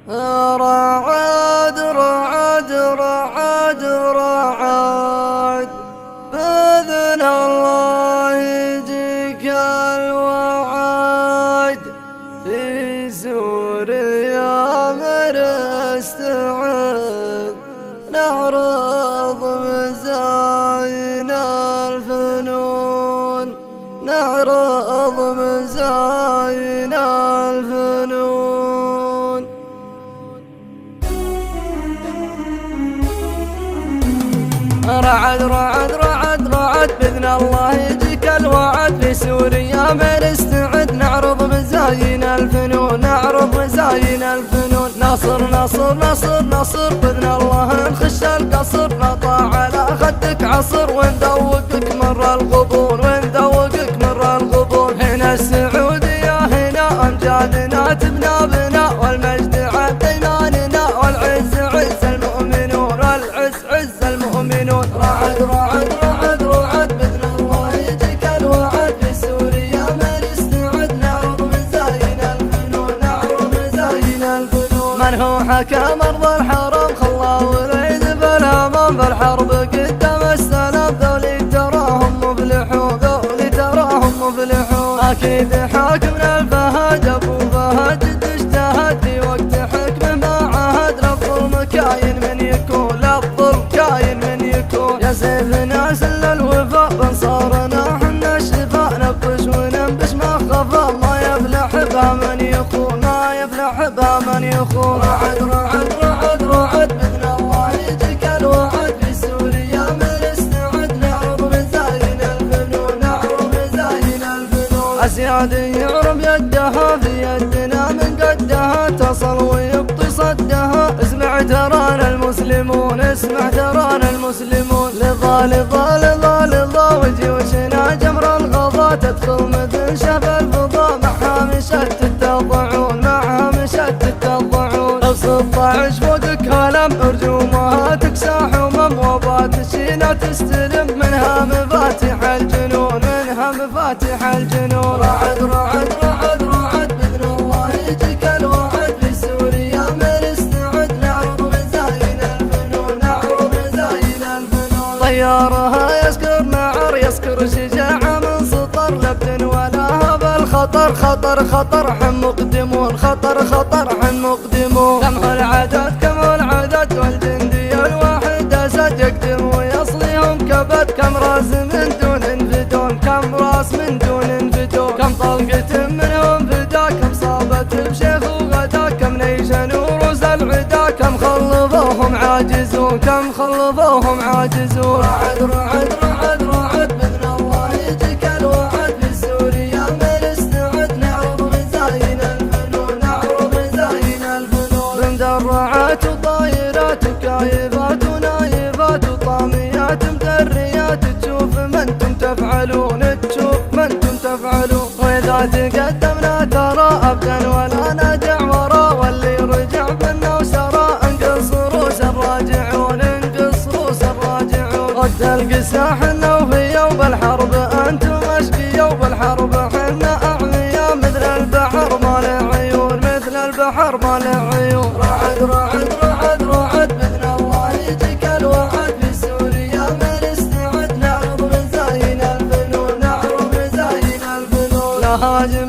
رعد رعد رعد رعد بإذن الله يجيك الوعد في سوريا من استعد نعرض مزاينا الفنون نعرض مزاينا الفنون رعد رعد رعد رعد بإذن الله يجيك الوعد في سوريا من استعد نعرض مزاينا الفنون نعرض مزاينا الفنون نصر نصر نصر نصر بإذن الله نخش القصر نطع على خدك عصر وندوقك مر الغبون وندوقك مر الغبون هنا السعودية هنا أمجادنا تبنى بنا والمجد عد إيماننا والعز عز المؤمنون والعز عز المؤمنون رعد رعد رعد رعد بإذن الله يجيك الوعد في سوريا من استعد نعرض مزاينا الفنون نعرض مزاينا الفنون من هو حكم أرض الحرم خلاه وليد بالأمام بالحرب قدام السلام ذولي تراهم مفلحون ذولي تراهم مفلحون أكيد حاكمنا الفهد أبو فهد جد اجتهد في وقت حكمه ما عهد للظلم كاين من يكون للظلم كاين من يكون يا سيف ناس للوفاء بنصارنا حنا الشفاء نبش وننبش ما خفا ما يفلح بها من يخون ما يفلح بها من يخون رعد رعد رعد رعد بإذن الله يجيك الوعد في سوريا من استعد نعرض مزاينا الفنون نعرض مزاينا الفنون أسيادي يعرب يدها في يدنا من قدها تصل ويبطي صدها اسمع ترانا المسلمون اسمع ترانا المسلمون لظى لظى لظى لظى وجيوشنا جمر الغضا تدخل مثل شف الفضا معها مشت التضعون معها مشت التضعون لو 16 فوقك هلم ارجومها تكساح وبات الشينا تستلم منها مفاتيح الجنون منها مفاتيح الجنون رعد رعد رعد رعد بإذن الله يجيك الوعد في سوريا من استعد نعرض مزاينا الفنون نعرض مزاينا الفنون طيارها يسكر نعر يسكر شجاعة من سطر لبن ولا بالخطر خطر خطر حم مقدمون خطر خطر حم مقدمون كم العدد كم العدد والجندي الواحد أسد يقدم ويصليهم كبد كم راس من دون انفدون كم راس من دون انفدون كم طلقة منهم فدا كم صابت بشيخ وغدا كم نيشن وروس العدا كم خلفوهم عاجزون كم خلفوهم عاجزون رعد رعد رعد رعد بإذن الله يجيك الوعد في سوريا من استعد نعرض مزاينا الفنون نعرض مزاينا الفنون بمدرعات وطايرات وكايفات ونايفات وطاميات مدريات تشوف ما انتم تفعلون تشوف ما انتم تفعلون واذا تقدمنا ترى ابدا ولا نرجع ورا واللي رجع بنا وسرى انقص روس الراجعون انقص روس الراجعون رد القساح النوفيه وبالحرب انتم اشقيا وبالحرب حنا اعمياء مثل البحر ما له عيون مثل البحر ما له عيون رعد رعد رعد رعد بإذن الله يجيك الوعد في سوريا من استعد نعرض مزاينا الفنون نعرض مزاينا الفنون لا هاجم